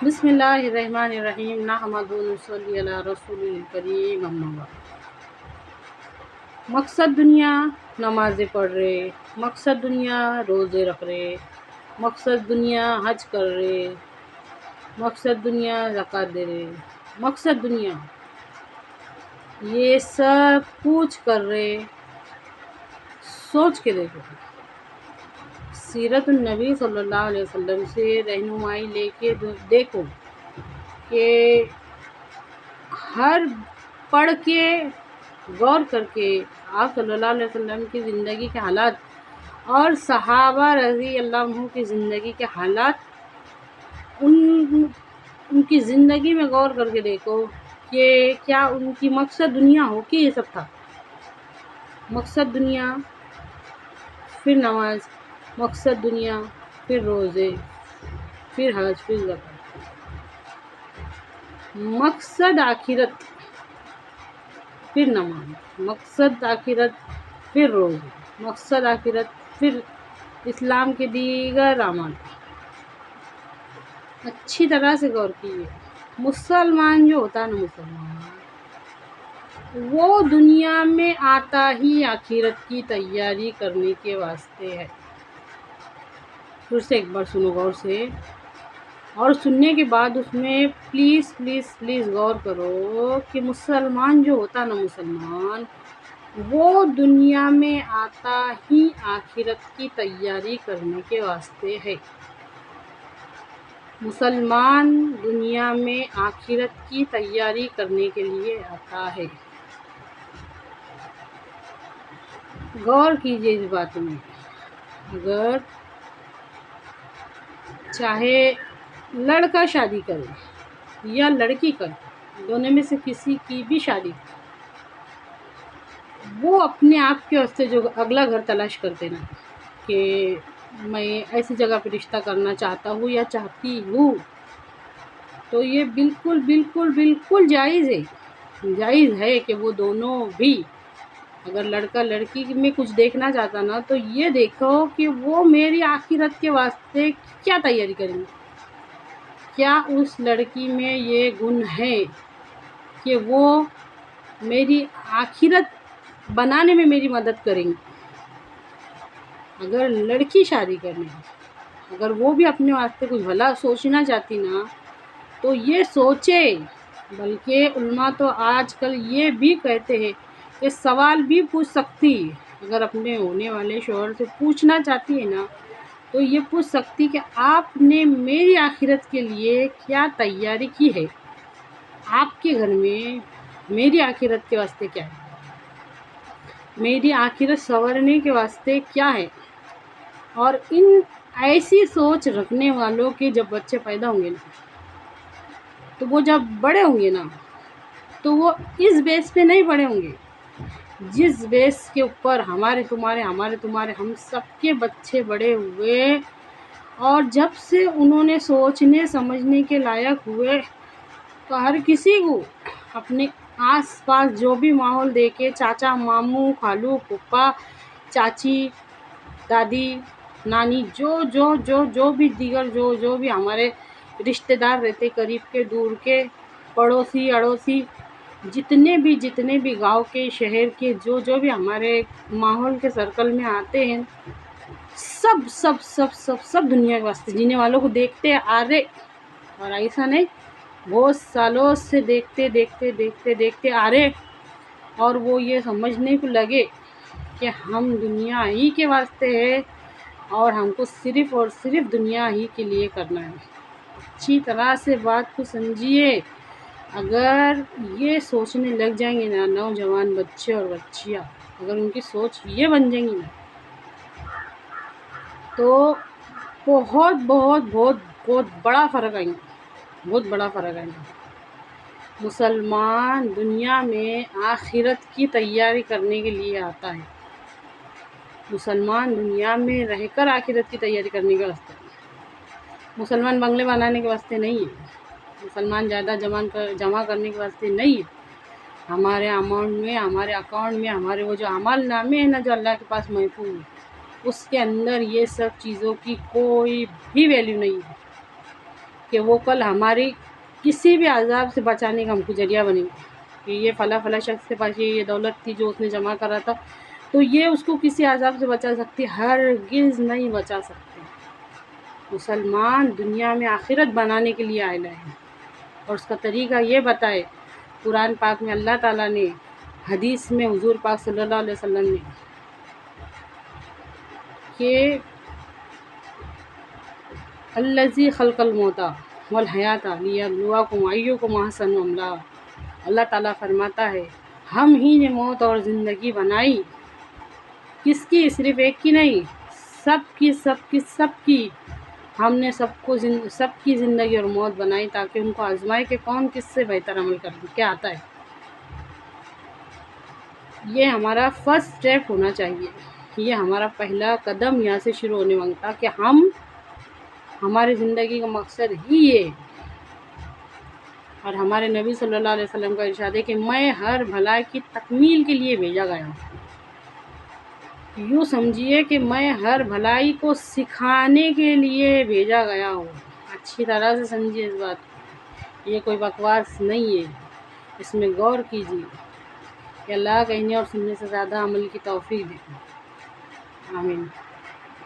بسم اللہ الرحمن الرحیم نحمدہ ونصلی علی رسول الکریم اما بعد۔ مقصد دنیا نمازیں پڑھ رہے، مقصد دنیا روزے رکھ رہے، مقصد دنیا حج کر رہے، مقصد دنیا زکوٰۃ دے رہے، مقصد دنیا یہ سب کچھ کر رہے۔ سوچ کے دیکھو، سیرت النبی صلی اللہ علیہ وسلم سے رہنمائی لے کے دیکھو کہ ہر پڑھ کے غور کر کے آپ صلی اللہ علیہ وسلم کی زندگی کے حالات اور صحابہ رضی اللہ عنہ کی زندگی کے حالات، ان کی زندگی میں غور کر کے دیکھو کہ کیا ان کی مقصد دنیا ہو کہ یہ سب تھا۔ مقصد دنیا، پھر نماز، مقصد دنیا، پھر روزے، پھر حج، پھر زکوٰۃ، مقصد آخرت، پھر نماز، مقصد آخرت، پھر روزے، مقصد آخرت، پھر اسلام کے دیگر اعمال۔ اچھی طرح سے غور کیجیے۔ مسلمان جو ہوتا ہے نا، مسلمان وہ دنیا میں آتا ہی آخرت کی تیاری کرنے کے واسطے ہے۔ پھر سے ایک بار سنو غور سے، اور سننے کے بعد اس میں پلیز پلیز پلیز غور کرو کہ مسلمان جو ہوتا نا، مسلمان وہ دنیا میں آتا ہی آخرت کی تیاری کرنے کے واسطے ہے۔ مسلمان دنیا میں آخرت کی تیاری کرنے کے لیے آتا ہے۔ غور کیجیے اس بات میں۔ اگر چاہے لڑکا شادی کرے یا لڑکی کرے، دونوں میں سے کسی کی بھی شادی، وہ اپنے آپ کے واسطے جو اگلا گھر تلاش کرتے نا کہ میں ایسی جگہ پہ رشتہ کرنا چاہتا ہوں یا چاہتی ہوں، تو یہ بالکل بالکل بالکل جائز ہے کہ وہ دونوں بھی، اگر لڑکا لڑکی میں کچھ دیکھنا چاہتا نا، تو یہ دیکھو کہ وہ میری آخرت کے واسطے کیا تیاری کریں گے۔ کیا اس لڑکی میں یہ گن ہے کہ وہ میری آخرت بنانے میں میری مدد کریں گی۔ اگر لڑکی شادی کرنے، اگر وہ بھی اپنے واسطے کچھ بھلا سوچنا چاہتی نا، تو یہ سوچے۔ بلکہ علماء تو آج کل یہ بھی کہتے ہیں کہ سوال بھی پوچھ سکتی، اگر اپنے ہونے والے شوہر سے پوچھنا چاہتی ہے نا، تو یہ پوچھ سکتی کہ آپ نے میری آخرت کے لیے کیا تیاری کی ہے، آپ کے گھر میں میری آخرت کے واسطے کیا ہے، میری آخرت سنورنے کے واسطے کیا ہے۔ اور ان ایسی سوچ رکھنے والوں کے جب بچے پیدا ہوں گے نا، تو وہ جب بڑے ہوں گے نا، تو وہ اس بیس پہ نہیں بڑے ہوں گے جس بیس کے اوپر ہمارے تمہارے ہم سب کے بچے بڑے ہوئے، اور جب سے انہوں نے سوچنے سمجھنے کے لائق ہوئے، تو ہر کسی کو اپنے آس پاس جو بھی ماحول دیکھے، چاچا، ماموں، خالو، پھپھا، چاچی، دادی، نانی، جو بھی دیگر جو بھی ہمارے رشتہ دار رہتے، قریب کے دور کے، پڑوسی اڑوسی، جتنے بھی گاؤں کے، شہر کے، جو بھی ہمارے ماحول کے سرکل میں آتے ہیں، سب دنیا کے واسطے جینے والوں کو دیکھتے آ رہے، اور ایسا نہیں، بہت سالوں سے دیکھتے آ رہے، اور وہ یہ سمجھنے کو لگے کہ ہم دنیا ہی کے واسطے ہے، اور ہم کو صرف اور صرف دنیا ہی کے لیے کرنا ہے۔ اچھی طرح سے بات کو سمجھیے۔ اگر یہ سوچنے لگ جائیں گے نا نوجوان بچے اور بچیاں، اگر ان کی سوچ یہ بن جائیں گی نا، تو بہت بہت بہت بہت بڑا فرق آئیں گا۔ مسلمان دنیا میں آخرت کی تیاری کرنے کے لیے آتا ہے۔ مسلمان دنیا میں رہ کر آخرت کی تیاری کرنے کے واسطے، مسلمان بنگلے بنانے کے واسطے نہیں ہے، مسلمان زیادہ جمع کرنے کے واسطے نہیں ہے۔ ہمارے اماؤنٹ میں، ہمارے اکاؤنٹ میں، ہمارے وہ جو اعمال نامے ہیں نا، جو اللہ کے پاس محفوظ ہے، اس کے اندر یہ سب چیزوں کی کوئی بھی ویلیو نہیں ہے۔ کہ وہ کل ہماری کسی بھی عذاب سے بچانے کا ہم کو ذریعہ بنے گا، کہ یہ فلاں فلاں شخص کے پاس یہ دولت تھی جو اس نے جمع کرا تھا، تو یہ اس کو کسی عذاب سے بچا سکتی؟ ہرگز نہیں بچا سکتے۔ مسلمان دنیا میں آخرت بنانے کے لیے آئے ہیں، اور اس کا طریقہ یہ بتائے قرآن پاک میں اللہ تعالیٰ نے، حدیث میں حضور پاک صلی اللہ علیہ وسلم نے، کہ الذی خلق الموت والحیات لیبلوکم ایکم احسن عملا، اللہ تعالیٰ فرماتا ہے ہم ہی نے موت اور زندگی بنائی، کس کی؟ صرف ایک کی نہیں، سب کی ہم نے سب کی زندگی اور موت بنائی تاکہ ان کو آزمائے کہ کون کس سے بہتر عمل کیا آتا ہے۔ یہ ہمارا فرسٹ اسٹیپ ہونا چاہیے، یہ ہمارا پہلا قدم یہاں سے شروع ہونے مانگتا کہ ہماری زندگی کا مقصد ہی یہ، اور ہمارے نبی صلی اللہ علیہ وسلم کا ارشاد ہے کہ میں ہر بھلائی کی تکمیل کے لیے بھیجا گیا ہوں۔ یوں سمجھیے کہ میں ہر بھلائی کو سکھانے کے لیے بھیجا گیا ہوں۔ اچھی طرح سے سمجھیے اس بات کو، یہ کوئی بکواس نہیں ہے، اس میں غور کیجیے کہ اللہ کہنے اور سننے سے زیادہ عمل کی توفیق دے۔ آمین۔